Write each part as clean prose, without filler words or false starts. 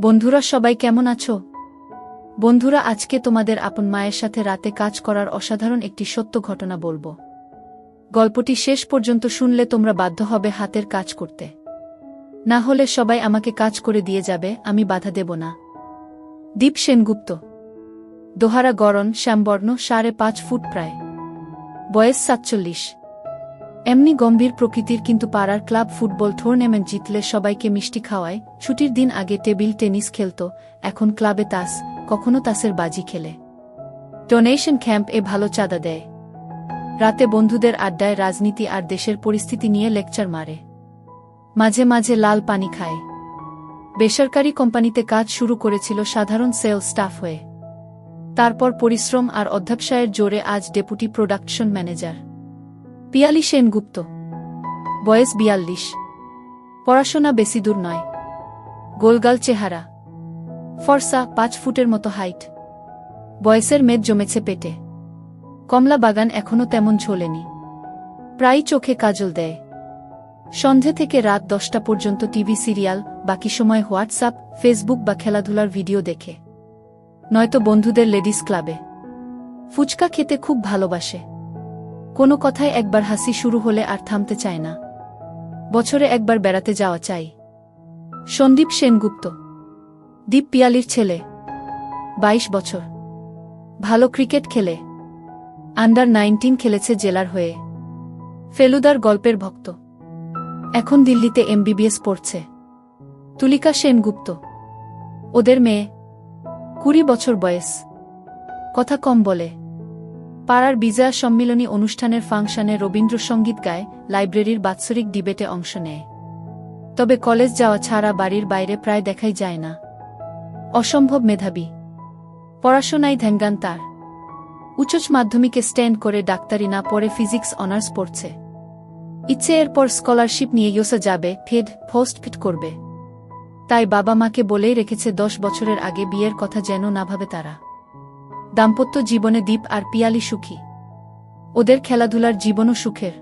বন্ধুরা সবাই কেমন আছো? বন্ধুরা আজকে তোমাদের আপন মায়ের সাথে রাতে কাজ করার অসাধারণ একটি সত্য ঘটনা বলবো। গল্পটি শেষ পর্যন্ত শুনলে তোমরা বাধ্য হবে হাতের কাজ করতে। না হলে সবাই আমাকে কাজ করে দিয়ে যাবে, আমি বাধা দেব না। দীপ সেনগুপ্ত, দোহারা গড়ন, শ্যামবর্ণ, 5.5 ফুট প্রায়, বয়স 47। এমনি গম্ভীর প্রকৃতির, কিন্তু পাড়ার ক্লাব ফুটবল টুর্নামেন্ট জিতলে সবাইকে মিষ্টি খাওয়ায়। ছুটির দিন আগে টেবিল টেনিস খেলত, এখন ক্লাবে তাস, কখনো তাসের বাজি খেলে। ডোনেশন ক্যাম্প ভালো চাঁদা দেয়। রাতে বন্ধুদের আড্ডায় রাজনীতি আর দেশের পরিস্থিতি নিয়ে লেকচার মারে। মাঝে মাঝে লাল পানি খায়। বেসরকারি কোম্পানিতে কাজ শুরু করেছিল সাধারণ সেলস স্টাফ হয়ে। তারপর পরিশ্রম আর অধ্যবসায়ের জোরে আজ deputy production manager. Piyali Sengupta, বয়স 42। পড়াশোনা বেশি দূর নয়। গোলগাল চেহারা, ফর্সা, 5 ফুটের মতো হাইট। বয়সের মেদ জমেছে পেটে। কমলা বাগান এখনো তেমন ঝোলেনি। প্রায় চোখে কাজল দেয়। সন্ধে থেকে রাত 10টা পর্যন্ত টিভি সিরিয়াল, বাকি সময় হোয়াটসঅ্যাপ, ফেসবুক বা খেলাধুলার ভিডিও দেখে। নয়তো বন্ধুদের লেডিস ক্লাবে। ফুচকা খেতে খুব ভালোবাসে। কোনো কথায় একবার হাসি শুরু হলে আর থামতে চায় না। বছরে একবার বেড়াতে যাওয়া চাই। সন্দীপ সেনগুপ্ত, দীপ পিয়ালির ছেলে, 22 বছর। ভালো ক্রিকেট খেলে। আন্ডার 19 খেলেছে জেলার হয়ে। ফেলুদার গল্পের ভক্ত। এখন দিল্লিতে MBBS পড়ছে। তুলিকা সেনগুপ্ত, ওদের মেয়ে, 20 বছর বয়স। কথা কম বলে। পাড়ার বিজয়া সম্মিলনী অনুষ্ঠানের ফাংশনে রবীন্দ্রসঙ্গীত গায়, লাইব্রেরির বাৎসরিক ডিবেটে অংশ নেয়। তবে কলেজ যাওয়া ছাড়া বাড়ির বাইরে প্রায় দেখাই যায় না। অসম্ভব মেধাবী। পড়াশোনায় ধ্যানজ্ঞান তার। উচ্চ মাধ্যমিকে স্ট্যান্ড করে ডাক্তারি না পড়ে ফিজিক্স অনার্স পড়ছে। ইচ্ছে এরপর স্কলারশিপ নিয়ে ইউএসএ যাবে, পোস্ট করবে। তাই বাবা মাকে বলেই রেখেছে 10 বছরের আগে বিয়ের কথা যেন না ভাবে তারা। দাম্পত্য জীবনে দীপ আর পিয়ালি সুখী। ওদের খেলাধুলার জীবনও সুখের।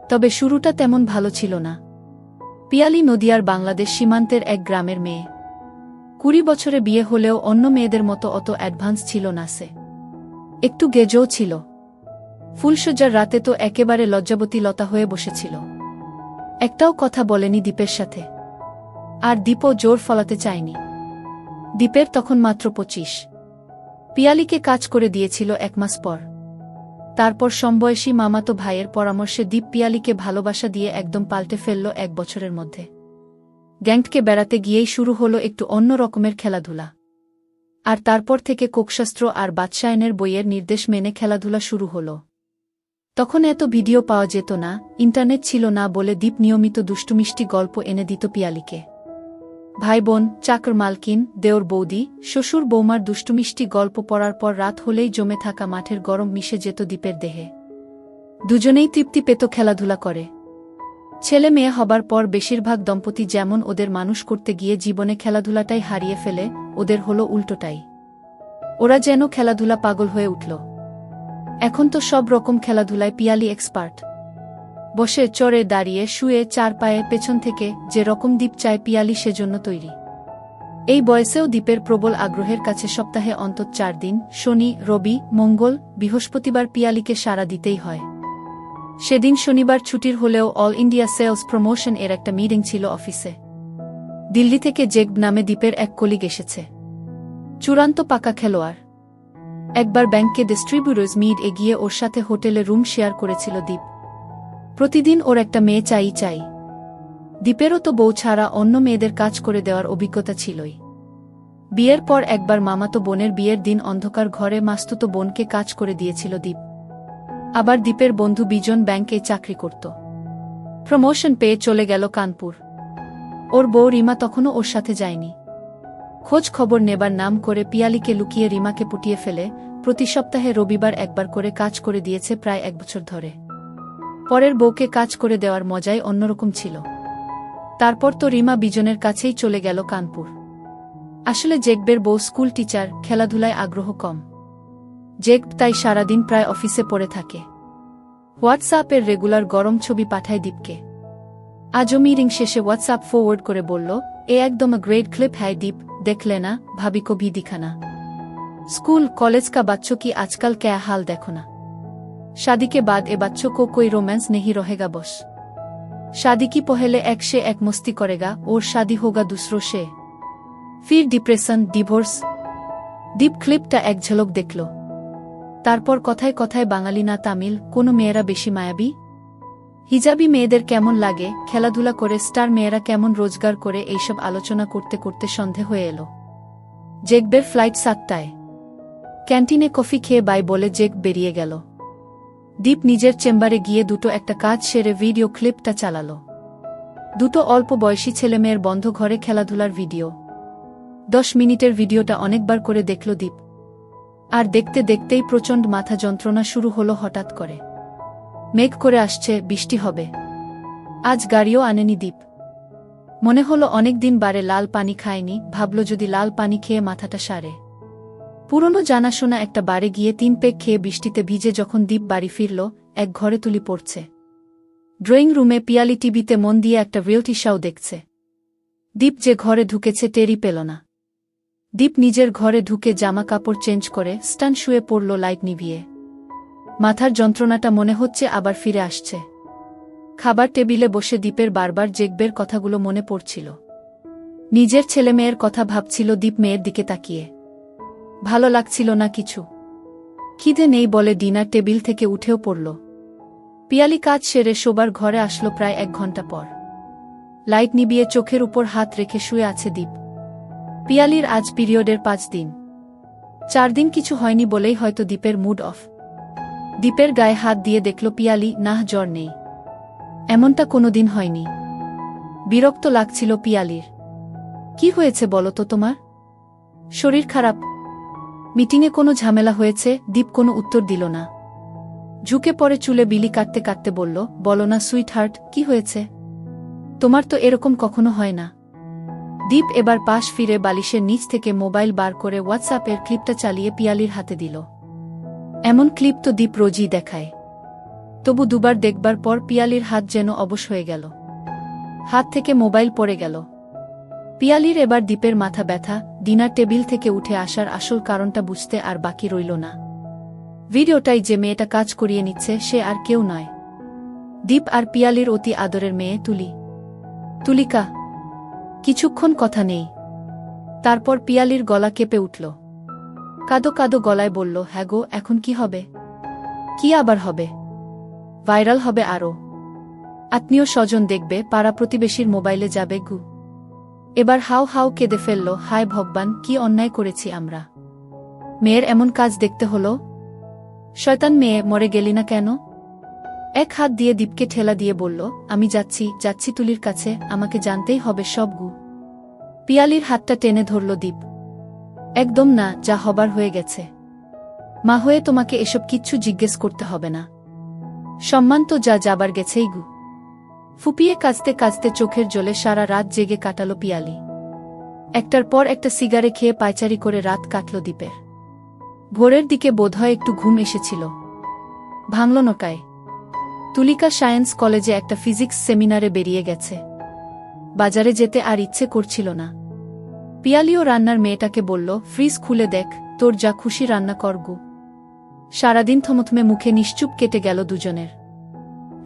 তবে শুরুটা তেমন ভালো ছিল না। পিয়ালি নদিয়ার বাংলাদেশ সীমান্তের এক গ্রামের মেয়ে। 20 বছরে বিয়ে হলেও অন্য মেয়েদের মতো অত অ্যাডভান্স ছিল না সে। একটু গেজও ছিল। ফুলসজ্জার রাতে তো একেবারে লজ্জাবতী লতা হয়ে বসেছিল। একটাও কথা বলেনি দীপের সাথে। আর দীপও জোর ফলাতে চায়নি। দীপের তখন মাত্র 25। পিয়ালিকে কাজ করে দিয়েছিল 1 মাস পর। তারপর সমবয়সী মামাতো ভাইয়ের পরামর্শে দীপ পিয়ালিকে ভালোবাসা দিয়ে একদম পাল্টে ফেলল 1 বছরের মধ্যে। গ্যাংটকে বেড়াতে গিয়েই শুরু হলো একটু অন্য রকমের খেলাধুলা। আর তারপর থেকে কোকশাস্ত্র আর বাদশায়নের বইয়ের নির্দেশ মেনে খেলাধুলা শুরু হলো। তখন এত ভিডিও পাওয়া যেত না, ইন্টারনেট ছিল না বলে দীপ নিয়মিত দুষ্টুমিষ্টি গল্প এনে দিত পিয়ালিকে। ভাই বোন, চাকর মালকিন, দেওর বৌদি, শ্বশুর বৌমার দুষ্টুমিষ্টি গল্প পড়ার পর রাত হলেই জমে থাকা মাঠের গরম মিশে যেত দীপের দেহে। দুজনেই তৃপ্তি পেত খেলাধুলা করে। ছেলে মেয়ে হবার পর বেশিরভাগ দম্পতি যেমন ওদের মানুষ করতে গিয়ে জীবনে খেলাধুলাটাই হারিয়ে ফেলে, ওদের হলো উল্টোটাই। ওরা যেন খেলাধুলা পাগল হয়ে উঠল। এখন তো সব রকম খেলাধুলায় পিয়ালি এক্সপার্ট। বসে, চড়ে, দাঁড়িয়ে, শুয়ে, 4 পায়ে, পেছন থেকে, যে রকম দীপ চায় পিয়ালি সেজন্য তৈরি। এই বয়সেও দীপের প্রবল আগ্রহের কাছে সপ্তাহে অন্তত 4 দিন, শনি, রবি, মঙ্গল, বৃহস্পতিবার পিয়ালিকে সাড়া দিতেই হয়। সেদিন শনিবার ছুটির হলেও অল ইন্ডিয়া সেলস প্রমোশন এর একটা মিটিং ছিল অফিসে। দিল্লি থেকে জেকব নামে দীপের এক কলিগ এসেছে। চূড়ান্ত পাকা খেলোয়াড়। একবার ব্যাংকে ডিস্ট্রিবিউটরস মিট গিয়ে ওর সাথে হোটেলে রুম শেয়ার করেছিল দীপ। প্রতিদিন ওর একটা মেয়ে চাই। দীপেরও তো বউ ছাড়া অন্য মেয়েদের কাজ করে দেওয়ার অভিজ্ঞতা ছিলই। বিয়ের পর একবার মামাতো বোনের বিয়ের দিন অন্ধকার ঘরে মাস্তুতো বোনকে কাজ করে দিয়েছিল দীপ। আবার দীপের বন্ধু বিজন ব্যাংকে চাকরি করত। প্রমোশন পেয়ে চলে গেল কানপুর। ওর বউ রিমা তখনও ওর সাথে যায়নি। খোঁজ খবর নেবার নাম করে পিয়ালিকে লুকিয়ে রিমাকে পুটিয়ে ফেলে প্রতি সপ্তাহে রবিবার একবার করে কাজ করে দিয়েছে প্রায় 1 বছর ধরে। পরের বউকে কাজ করে দেওয়ার মজাই অন্যরকম ছিল। তারপর তো রিমা বিজনের কাছেই চলে গেল কানপুর। আসলে জেকবের বউ স্কুল টিচার, খেলাধুলায় আগ্রহ কম। জেকব তাই সারাদিন প্রায় অফিসে পড়ে থাকে। হোয়াটসঅ্যাপের রেগুলার গরম ছবি পাঠায় দীপকে। আজও মিটিং শেষে হোয়াটসঅ্যাপ ফরওয়ার্ড করে বলল, এ একদম গ্রেট ক্লিপ হ্যায় দীপ, देख लेना भाभी को भी दिखाना। स्कूल कॉलेज का बच्चों की आजकल क्या हाल देखो ना। शादी के बाद ए बच्चों को कोई रोमांस नहीं रहेगा बस। शादी की पहले एक से एक मस्ती करेगा और शादी होगा दूसरों से, फिर डिप्रेशन डिवोर्स। दीप क्लिपटा एक झलक देखलो। तारपर कथाय कथाय बांगाली ना तामिल कोनो मेয়েরা বেশি মায়াবী, হিজাবি মেয়েদের কেমন লাগে, খেলাধুলা করে স্টার মেয়েরা কেমন রোজগার করে, এইসব আলোচনা করতে করতে সন্ধে হয়ে এলো। জেকবের ফ্লাইট 7টায়। ক্যান্টিনে কফি খেয়ে বাই বলে জেক বেরিয়ে গেল। দীপ নিজের চেম্বারে গিয়ে দুটো একটা কাজ সেরে ভিডিও ক্লিপটা চালালো। দুটো অল্প বয়সী ছেলেমেয়ের বন্ধ ঘরে খেলাধুলার ভিডিও। 10 মিনিটের ভিডিওটা অনেকবার করে দেখল দীপ। আর দেখতে দেখতেই প্রচণ্ড মাথা যন্ত্রণা শুরু হলো হঠাৎ করে। মেঘ করে আসছে, বৃষ্টি হবে। আজ গাড়িও আনেনি দীপ। মনে হলো অনেকদিন বারে লাল পানি খায়নি, ভাবল যদি লাল পানি খেয়ে মাথাটা সারে। পুরনো জানাশোনা একটা বারে গিয়ে 3 পেগ খেয়ে বৃষ্টিতে ভিজে যখন দীপ বাড়ি ফিরল, এক ঘরে তুলি পড়ছে। ড্রয়িং রুমে পিয়ালি টিভিতে মন দিয়ে একটা রিয়েলিটি শো দেখছে। দীপ যে ঘরে ঢুকেছে টেরই পেল না। দীপ নিজের ঘরে ঢুকে জামা কাপড় চেঞ্জ করে স্টান শুয়ে পড়ল লাইট নিভিয়ে। মাথার যন্ত্রণাটা মনে হচ্ছে আবার ফিরে আসছে। খাবার টেবিলে বসে দীপের বারবার জেকবের কথাগুলো মনে পড়ছিল। নিজের ছেলেমেয়ের কথা ভাবছিল দীপ মেয়ের দিকে তাকিয়ে। ভালো লাগছিল না কিছু। খিদে নেই বলে ডিনার টেবিল থেকে উঠেও পড়ল। পিয়ালি কাজ সেরে শোবার ঘরে আসলো প্রায় 1 ঘন্টা পর। লাইট নিবিয়ে চোখের উপর হাত রেখে শুয়ে আছে দীপ। পিয়ালির আজ পিরিয়ডের 5 দিন। 4 দিন কিছু হয়নি বলেই হয়তো দীপের মুড অফ। দীপের গায়ে হাত দিয়ে দেখল পিয়ালি, নাহ জ্বর নেই, এমনটা কোনোদিন হয়নি। বিরক্ত লাগছিল পিয়ালির। কি হয়েছে বলো তো তোমার? শরীর খারাপ? মিটিংয়ে কোনো ঝামেলা হয়েছে? দীপ কোনো উত্তর দিল না। ঝুঁকে পড়ে চুলে বিলি কাটতে কাটতে বলল, বলো না সুইট হার্ট, কি হয়েছে? তোমার তো এরকম কখনো হয় না। দীপ এবার পাশ ফিরে বালিশের নিচ থেকে মোবাইল বার করে হোয়াটসঅ্যাপের ক্লিপটা চালিয়ে পিয়ালির হাতে দিল। এমন ক্লিপ তো দীপ রোজই দেখায়। তবু দুবার দেখবার পর পিয়ালির হাত যেন অবশ হয়ে গেল। হাত থেকে মোবাইল পড়ে গেল। পিয়ালির এবার দীপের মাথা ব্যথা। ডিনার টেবিল থেকে উঠে আসার আসল কারণটা বুঝতে আর বাকি রইল না। ভিডিওটাই যে মেয়েটা কাজ করিয়ে নিচ্ছে সে আর কেউ নয়, দীপ আর পিয়ালির অতি আদরের মেয়ে তুলি। তুলিকা। কিছুক্ষণ কথা নেই। তারপর পিয়ালির গলা কেঁপে উঠল। কাদো কাদো গলায় বলল, হ্যাঁ গো, এখন কি হবে? কি আবার হবে? ভাইরাল হবে আরও। আত্মীয় স্বজন দেখবে, পাড়া প্রতিবেশীর মোবাইলে যাবে গু। এবার হাউ হাউ কেঁদে ফেলল, হায় ভগবান, কি অন্যায় করেছি আমরা। মেয়ের এমন কাজ দেখতে হলো। শয়তান মেয়ে, মরে গেলি না কেন? এক হাত দিয়ে দীপকে ঠেলা দিয়ে বলল, আমি যাচ্ছি যাচ্ছি তুলির কাছে, আমাকে জানতেই হবে সব গু। পিয়ালির হাতটা টেনে ধরল দীপ। একদম না, যা হবার হয়ে গেছে। মা হয়ে তোমাকে এসব কিচ্ছু জিজ্ঞেস করতে হবে না। সম্মান তো যা যাবার গেছেই গু। ফুপিয়ে কাঁচতে কাঁচতে চোখের জলে সারা রাত জেগে কাটালো পিয়ালি। একটার পর একটা সিগারে খেয়ে পায়চারি করে রাত কাটল দীপের। ভোরের দিকে বোধহয় একটু ঘুম এসেছিল। ভাঙল নটায়। তুলিকা সায়েন্স কলেজে একটা ফিজিক্স সেমিনারে বেরিয়ে গেছে। বাজারে যেতে আর ইচ্ছে করছিল না। পিয়ালিও রান্নার মেয়েটাকে বলল, ফ্রিজ খুলে দেখ, তোর যা খুশি রান্না কর গু। সারাদিন থমথমে মুখে নিশ্চুপ কেটে গেল দুজনের।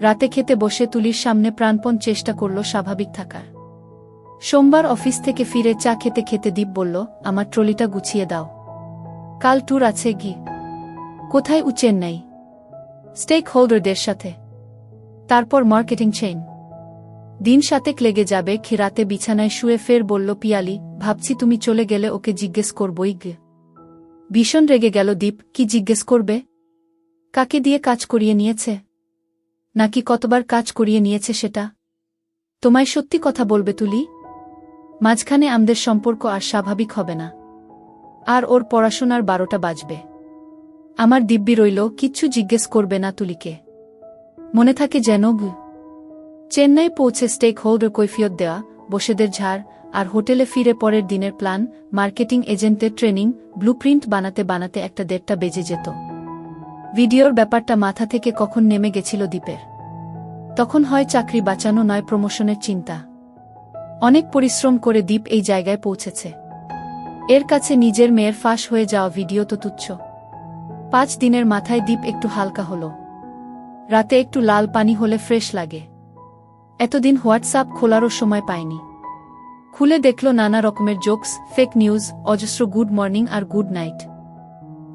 রাতে খেতে বসে তুলির সামনে প্রাণপণ চেষ্টা করল স্বাভাবিক থাকার। সোমবার অফিস থেকে ফিরে চা খেতে খেতে দীপ বলল, আমার ট্রলিটা গুছিয়ে দাও, কাল ট্যুর আছে গি। কোথায়? চেন্নাই। স্টেক হোল্ডারদের সাথে। তারপর মার্কেটিং চেইন। দিন 7 লেগে যাবে। রাতে বিছানায় শুয়ে ফের বলল পিয়ালি, ভাবছি তুমি চলে গেলে ওকে জিজ্ঞেস করবই গে। ভীষণ রেগে গেল দীপ। কি জিজ্ঞেস করবে? কাকে দিয়ে কাজ করিয়ে নিয়েছে? নাকি কতবার কাজ করিয়ে নিয়েছে সেটা? তোমায় সত্যি কথা বলবে তুলি? মাঝখানে আমাদের সম্পর্ক আর স্বাভাবিক হবে না। আর ওর পড়াশোনার 12টা বাজবে। আমার দিব্যি রইল, কিচ্ছু জিজ্ঞেস করবে না তুলিকে। মনে থাকে যেন গু। চেন্নাই পৌঁছে স্টেক হোল্ডার কৈফিয়ত দেওয়া, বসেদের ঝাড়, আর হোটেলে ফিরে পরের দিনের প্ল্যান, মার্কেটিং এজেন্টের ট্রেনিং, ব্লুপ্রিন্ট বানাতে বানাতে 1-1:30 বেজে যেত। ভিডিওর ব্যাপারটা মাথা থেকে কখন নেমে গেছিল দীপের। তখন হয় চাকরি বাঁচানো, নয় প্রমোশনের চিন্তা। অনেক পরিশ্রম করে দীপ এই জায়গায় পৌঁছেছে। এর কাছে নিজের মেয়ের ফাঁস হয়ে যাওয়া ভিডিও তো তুচ্ছ। 5 দিনের মাথায় দীপ একটু হালকা হলো। রাতে একটু লাল পানি হলে ফ্রেশ লাগে। এতদিন হোয়াটসঅ্যাপ খোলারও সময় পায়নি। খুলে দেখল নানা রকমের জোকস, ফেক নিউজ, অজস্র গুড মর্নিং আর গুড নাইট।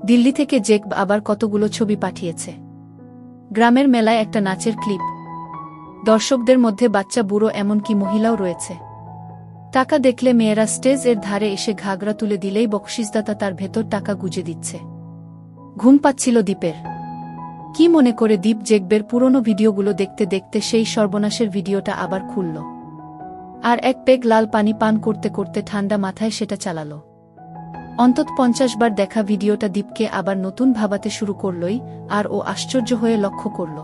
দিল্লি থেকে জেকব আবার কতগুলো ছবি পাঠিয়েছে। গ্রামের মেলায় একটা নাচের ক্লিপ। দর্শকদের মধ্যে বাচ্চা বুড়ো এমনকি মহিলাও রয়েছে। টাকা দেখলে মেয়েরা স্টেজ এর ধারে এসে ঘাগরা তুলে দিলেই বকশিসদাতা তার ভেতর টাকা গুজে দিচ্ছে। ঘুম পাচ্ছিল দীপের। কি মনে করে দীপ জেকবের পুরনো ভিডিওগুলো দেখতে দেখতে সেই সর্বনাশের ভিডিওটা আবার খুলল। আর এক পেগ লাল পানি পান করতে করতে ঠান্ডা মাথায় সেটা চালাল। অন্তত 50 বার দেখা ভিডিওটা দীপকে আবার নতুন ভাবাতে শুরু করলই, আর ও আশ্চর্য হয়ে লক্ষ্য করল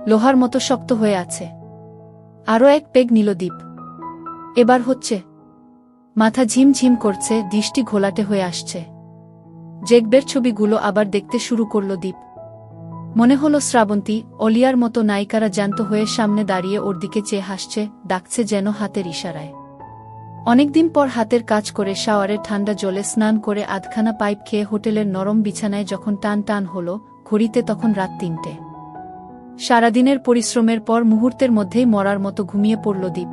লোহার মতো শক্ত হয়ে আছে। আরও এক পেগ নিল দীপ। এবার হচ্ছে। মাথা ঝিমঝিম করছে, দৃষ্টি ঘোলাটে হয়ে আসছে। জেকবের ছবিগুলো আবার দেখতে শুরু করল দীপ। মনে হলো শ্রাবন্তী, অলিয়ার মতো নায়িকারা জ্যান্ত হয়ে সামনে দাঁড়িয়ে ওর দিকে চেয়ে হাসছে, ডাকছে যেন হাতের ইশারায়। অনেকদিন পর হাতের কাজ করে শাওয়ারে ঠান্ডা জলে স্নান করে আধখানা পাইপ খেয়ে হোটেলের নরম বিছানায় যখন টান টান হলো, ঘড়িতে তখন রাত 3টে। সারাদিনের পরিশ্রমের পর মুহূর্তের মধ্যেই মরার মতো ঘুমিয়ে পড়ল দীপ।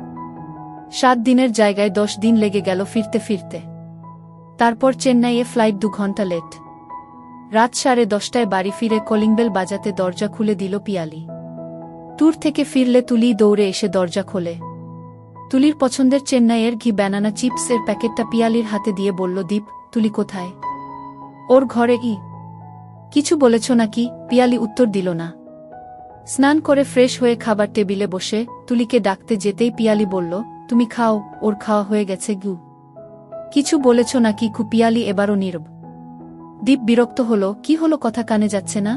7 দিনের জায়গায় 10 দিন লেগে গেল ফিরতে ফিরতে। তারপর চেন্নাইয়ে ফ্লাইট 2 ঘন্টা লেট। রাত 10:30টায় বাড়ি ফিরে কলিংবেল বাজাতে দরজা খুলে দিল পিয়ালি। ট্যুর থেকে ফিরলে তুলি দৌড়ে এসে দরজা খোলে। তুলির পছন্দের চেন্নাইয়ের ঘি ব্যানানা চিপস এর প্যাকেটটা পিয়ালির হাতে দিয়ে বলল, দীপ, তুলি কোথায়? ওর ঘরে। কিছু বলেছ নাকি? পিয়ালি উত্তর দিল না। স্নান করে ফ্রেশ হয়ে খাবার টেবিলে বসে তুলিকে ডাকতে যেতেই পিয়ালি বলল, তুমি খাও, ওর খাওয়া হয়ে গেছে। কিছু বলেছ নাকি? পিয়ালি এবারও নীরব। দীপ বিরক্ত হল। কি হলো, কথা কানে যাচ্ছে না?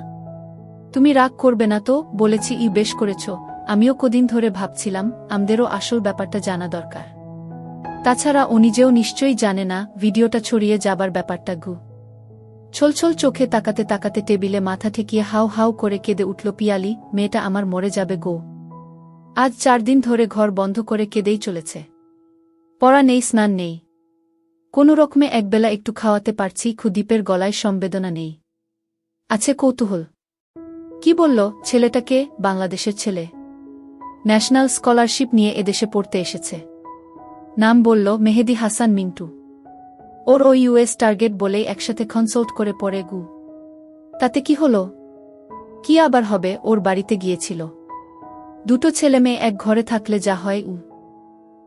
তুমি রাগ করবে না তো? বলেছি বেশ করেছ। আমিও কদিন ধরে ভাবছিলাম আমাদেরও আসল ব্যাপারটা জানা দরকার। তাছাড়া ও নিজেও নিশ্চয়ই জানে না ভিডিওটা ছড়িয়ে যাবার ব্যাপারটা। ছলছল চোখে তাকাতে তাকাতে টেবিলে মাথা ঠেকিয়ে হাউ হাউ করে কেঁদে উঠল পিয়ালি, মেয়েটা আমার মরে যাবে গো। আজ 4 দিন ধরে ঘর বন্ধ করে কেঁদেই চলেছে। পড়া নেই, স্নান নেই, কোনো রকমে একবেলা একটু খাওয়াতে পারছি। দীপের গলায় সম্বেদনা নেই, আছে কৌতূহল। কি বলল? ছেলেটাকে? বাংলাদেশের ছেলে, ন্যাশনাল স্কলারশিপ নিয়ে এদেশে পড়তে এসেছে। নাম বলল মেহেদী হাসান মিন্টু। ওর ও ইউএস টার্গেট বলেই একসাথে কনসাল্ট করে পড়ে। তাতে কি হলো? কি আবার হবে, ওর বাড়িতে গিয়েছিল। 2টো ছেলে মেয়ে এক ঘরে থাকলে যা হয়।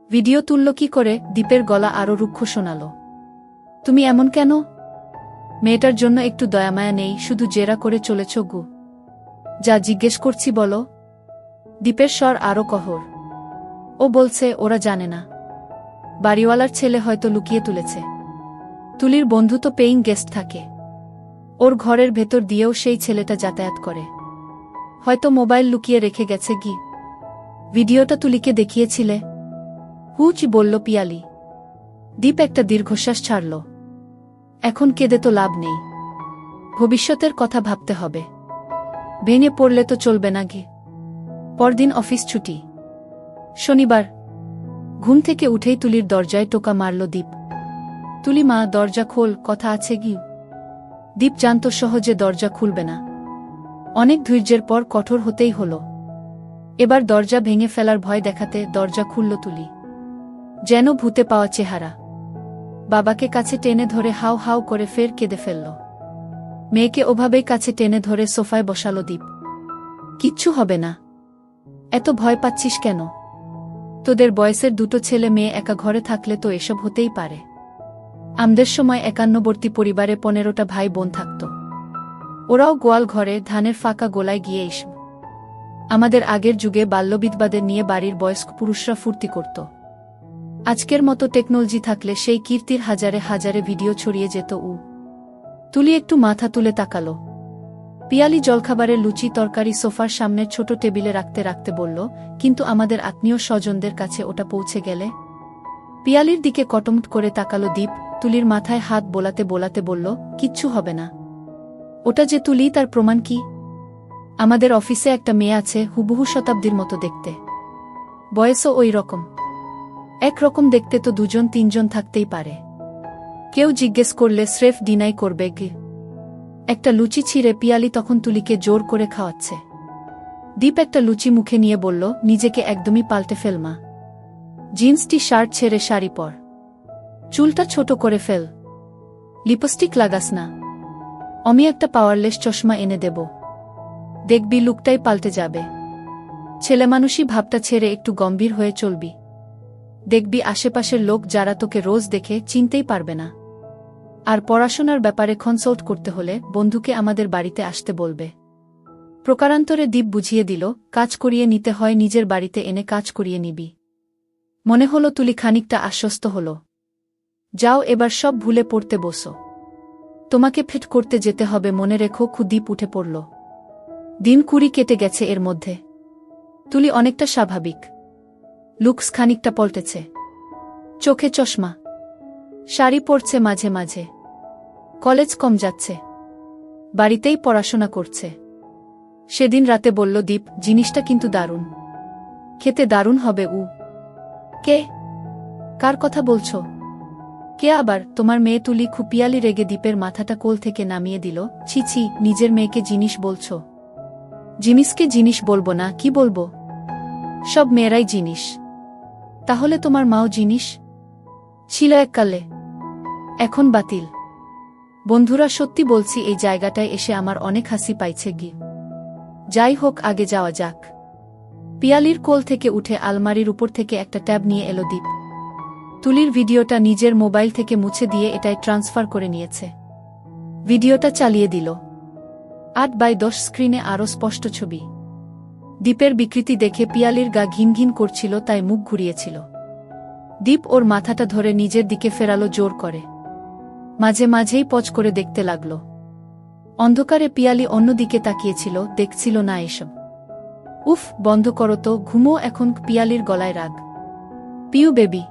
ভিডিও তুলল কি করে? দীপের গলা আরও রুক্ষ শোনাল। তুমি এমন কেন? মেয়েটার জন্য একটু দয়ামায়া নেই? শুধু জেরা করে চলেছ। যা জিজ্ঞেস করছি বলো। দীপের স্বর আরও কহর। ও বলছে ওরা জানে না। বাড়িওয়ালার ছেলে হয়তো লুকিয়ে তুলেছে। তুলির বন্ধু তো পেইং গেস্ট থাকে। ওর ঘরের ভেতর দিয়েও সেই ছেলেটা যাতায়াত করে। হয়তো মোবাইল লুকিয়ে রেখে গেছে। ভিডিওটা তুলিকে দেখিয়েছিলে? হুচি বলল পিয়ালি। দীপ একটা দীর্ঘশ্বাস ছাড়ল। এখন কেঁদে তো লাভ নেই, ভবিষ্যতের কথা ভাবতে হবে। ভেঙে পড়লে তো চলবে না। পরদিন অফিস ছুটি, শনিবার। ঘুম থেকে উঠেই তুলির দরজায় টোকা মারল দীপ। তুলি মা, দরজা খোল, কথা আছে। দীপ জানত সহজে দরজা খুলবে না। অনেক ধৈর্যের পর কঠোর হতেই হল। এবার দরজা ভেঙে ফেলার ভয় দেখাতে দরজা খুলল তুলি। যেন ভূতে পাওয়া চেহারা। বাবাকে কাছে টেনে ধরে হাউ হাউ করে ফের কেঁদে ফেলল। মেয়েকে ওভাবেই কাছে টেনে ধরে সোফায় বসালো দীপ। কিচ্ছু হবে না, এত ভয় পাচ্ছিস কেন? তোদের বয়সের 2টো ছেলে মেয়ে একা ঘরে থাকলে তো এসব হতেই পারে। আমাদের সময় 51বর্তী পরিবারে 15টা ভাই বোন থাকত। ওরাও গোয়াল ঘরে ধানের ফাঁকা গোলায় গিয়ে এসব। আমাদের আগের যুগে বাল্যবিধবাদের নিয়ে বাড়ির বয়স্ক পুরুষরা ফুর্তি করত। আজকের মতো টেকনোলজি থাকলে সেই কীর্তির হাজারে হাজারে ভিডিও ছড়িয়ে যেত। তুলি একটু মাথা তুলে তাকালো। পিয়ালি জলখাবারের লুচি তরকারি সোফার সামনের ছোট টেবিলে রাখতে রাখতে বলল, কিন্তু আমাদের আত্মীয় স্বজনদের কাছে ওটা পৌঁছে গেলে? পিয়ালির দিকে কটমট করে তাকালো দীপ। তুলির মাথায় হাত বোলাতে বোলাতে বলল, কিচ্ছু হবে না। ওটা যে তুলি তার প্রমাণ কি? আমাদের অফিসে একটা মেয়ে আছে, হুবহু শতাব্দীর মতো দেখতে, বয়সও ওই রকম। একরকম দেখতে তো 2জন 3জন থাকতেই পারে। কেউ জিজ্ঞেস করলে স্রেফ ডিনাই করবে গে। একটা লুচি ছিঁড়ে পিয়ালি তখন তুলিকে জোর করে খাওয়াচ্ছে। দীপ একটা লুচি মুখে নিয়ে বলল, নিজেকে একদমই পাল্টে ফেল মা। জিন্স টি শার্ট ছেড়ে শাড়ি পর, চুলটা ছোট করে ফেল, লিপস্টিক লাগাস না, আমি একটা পাওয়ারলেস চশমা এনে দেব, দেখবি লুকটাই পাল্টে যাবে। ছেলেমানুষি ভাবটা ছেড়ে একটু গম্ভীর হয়ে চলবি, দেখবি আশেপাশের লোক যারা তোকে রোজ দেখে চিনতেই পারবে না। আর পড়াশোনার ব্যাপারে কনসাল্ট করতে হলে বন্ধুকে আমাদের বাড়িতে আসতে বলবে। প্রকারান্তরে দীপ বুঝিয়ে দিল, কাজ করিয়ে নিতে হয় নিজের বাড়িতে এনে কাজ করিয়ে নিবি। মনে হলো তুলি খানিকটা আশ্বস্ত হল। যাও এবার সব ভুলে পড়তে বসো, তোমাকে ফিট করতে যেতে হবে মনে রেখো। দীপ উঠে পড়ল। দিন 20 কেটে গেছে এর মধ্যে। তুলি অনেকটা স্বাভাবিক, লুকস খানিকটা পল্টেছে, চোখে চশমা, শাড়ি পরছে মাঝে মাঝে, কলেজ কম যাচ্ছে, বাড়িতেই পড়াশোনা করছে। সেদিন রাতে বলল দীপ, জিনিসটা কিন্তু দারুণ, খেতে দারুণ হবে। কে? কার কথা বলছো? কে আবার? তোমার মেয়ে তুলি। খুপিয়ালি রেগে দীপের মাথাটা কোল থেকে নামিয়ে দিল। ছি ছি, নিজের মেয়েকে জিনিস বলছো? জিনিসকে জিনিস বলবো না, কি বলবো? সব মেয়েরাই জিনিস। তাহলে তোমার মাও জিনিস ছিল এককালে, এখন বাতিল। বন্ধুরা, সত্যি বলছি এই জায়গাটায় এসে আমার অনেক হাসি পাইছে গি। যাই হোক, আগে যাওয়া যাক। পিয়ালির কোল থেকে উঠে আলমারির উপর থেকে একটা ট্যাব নিয়ে এলো দীপ। তুলির ভিডিওটা নিজের মোবাইল থেকে মুছে দিয়ে এটাই ট্রান্সফার করে নিয়েছে। ভিডিওটা চালিয়ে দিল। 8x10 স্ক্রিনে আরও স্পষ্ট ছবি। দীপের বিকৃতি দেখে পিয়ালির গা ঘিন ঘিন করছিল, তাই মুখ ঘুরিয়েছিল। দীপ ওর মাথাটা ধরে নিজের দিকে ফেরালো জোর করে। মাঝে মাঝেই পজ করে দেখতে লাগল। অন্ধকারে পিয়ালি অন্যদিকে তাকিয়েছিল, দেখছিল না এসব। উফ, বন্ধ করো তো, ঘুমো এখন। পিয়ালির গলায় রাগ। পিউ বেবি।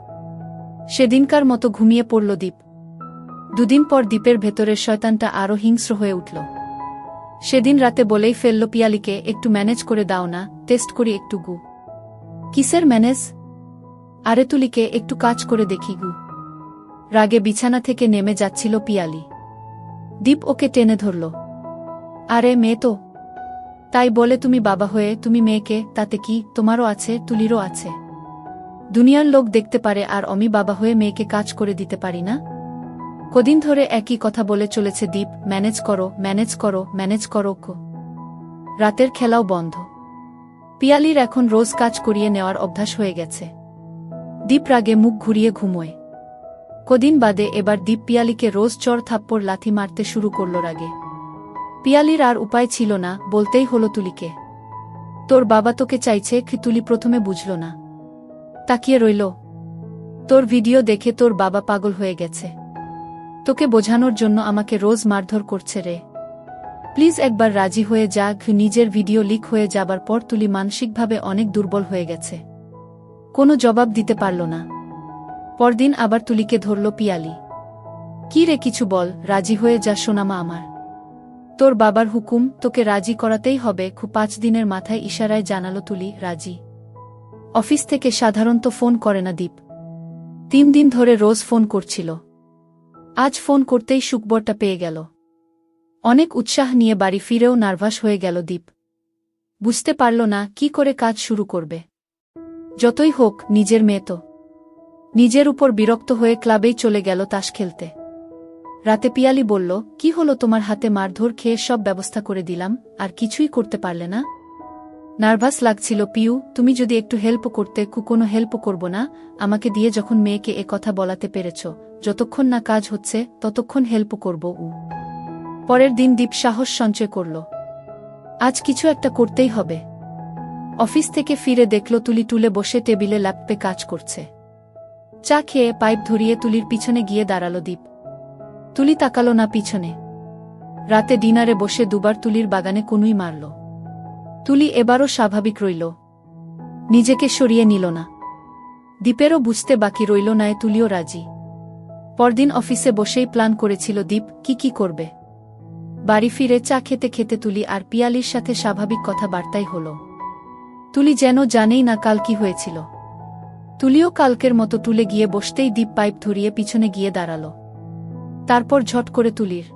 সেদিনকার মতো ঘুমিয়ে পড়ল দীপ। দুদিন পর দীপের ভেতরের শয়তানটা আরও হিংস্র হয়ে উঠল। সেদিন রাতে বলেই ফেলল পিয়ালিকে, একটু ম্যানেজ করে দাও না, টেস্ট করি একটু গু। কিসের ম্যানেজ? আরে তুলিকে একটু কাজ করে দেখি গু। রাগে বিছানা থেকে নেমে যাচ্ছিল পিয়ালি। দীপ ওকে টেনে ধরল। আরে মেয়ে তো, তাই বলে তুমি বাবা হয়ে তুমি মেয়েকে, তাতে কি? তোমারও আছে, তুলিরও আছে। দুনিয়ার লোক দেখতে পারে আর আমি বাবা হয়ে মেয়েকে কাজ করে দিতে পারি না? কদিন ধরে একই কথা বলে চলেছে দীপ, ম্যানেজ করো, ম্যানেজ করো, ম্যানেজ করো। রাতের খেলাও বন্ধ। পিয়ালির এখন রোজ কাজ করিয়ে নেওয়ার অভ্যাস হয়ে গেছে। দীপ রাগে মুখ ঘুরিয়ে ঘুমোয়। কদিন বাদে এবার দীপ পিয়ালিকে রোজ চড় থাপ্পড় লাথি মারতে শুরু করল রাগে। পিয়ালির আর উপায় ছিল না, বলতেই হলো তুলিকে, তোর বাবা তোকে চাইছে। তুলি প্রথমে বুঝল না, তাকিয়ে রইল। তোর ভিডিও দেখে তোর বাবা পাগল হয়ে গেছে, তোকে বোঝানোর জন্য আমাকে রোজ মারধর করছে রে। প্লিজ একবার রাজি হয়ে যা। নিজের ভিডিও লিক হয়ে যাবার পর তুলি মানসিকভাবে অনেক দুর্বল হয়ে গেছে, কোনো জবাব দিতে পারল না। পরদিন আবার তুলিকে ধরল পিয়ালি। কি রে, কিছু বল, রাজি হয়ে যা সোনামা আমার। তোর বাবার হুকুম, তোকে রাজি করাতেই হবে। 5 দিনের মাথায় ইশারায় জানালো তুলি রাজি। অফিস থেকে সাধারণত ফোন করে না দীপ, 3 দিন ধরে রোজ ফোন করছিল। আজ ফোন করতেই সুখবরটা পেয়ে গেল। অনেক উৎসাহ নিয়ে বাড়ি ফিরেও নার্ভাস হয়ে গেল দীপ। বুঝতে পারল না কি করে কাজ শুরু করবে। যতই হোক, নিজের মেয়ে তো। নিজের উপর বিরক্ত হয়ে ক্লাবেই চলে গেল তাস খেলতে। রাতে পিয়ালি বলল, কি হলো তোমার? হাতে মারধর খেয়ে সব ব্যবস্থা করে দিলাম, আর কিছুই করতে পারলে না? নার্ভাস লাগছিল পিউ, তুমি যদি একটু হেল্প করতে। কোনো হেল্প করব না, আমাকে দিয়ে যখন মেয়েকে এ কথা বলাতে পেরেছ, যতক্ষণ না কাজ হচ্ছে ততক্ষণ হেল্প করব। পরের দিন দীপ সাহস সঞ্চয় করল, আজ কিছু একটা করতেই হবে। অফিস থেকে ফিরে দেখল তুলি টুলে বসে টেবিলে ল্যাপটপে কাজ করছে। চা খেয়ে পাইপ ধরিয়ে তুলির পিছনে গিয়ে দাঁড়ালো দীপ। তুলি তাকালো না পিছনে। রাতে ডিনারে বসে দুবার তুলির বাগানে কুনুই মারল। তুলি এবারও স্বাভাবিক রইল, নিজেকে সরিয়ে নিল না। দীপেরও বুঝতে বাকি রইল না, তুলিও রাজি। পরদিন অফিসে বসেই প্ল্যান করেছিল দীপ কি করবে। বাড়ি ফিরে চা খেতে খেতে তুলি আর পিয়ালির সাথে স্বাভাবিক কথাবার্তাই হল। তুলি যেন জানেই না কাল কি হয়েছিল। তুলিও কালকের মতো টুলে গিয়ে বসতেই দীপ পাইপ ধরিয়ে পিছনে গিয়ে দাঁড়াল। তারপর ঝট করে তুলির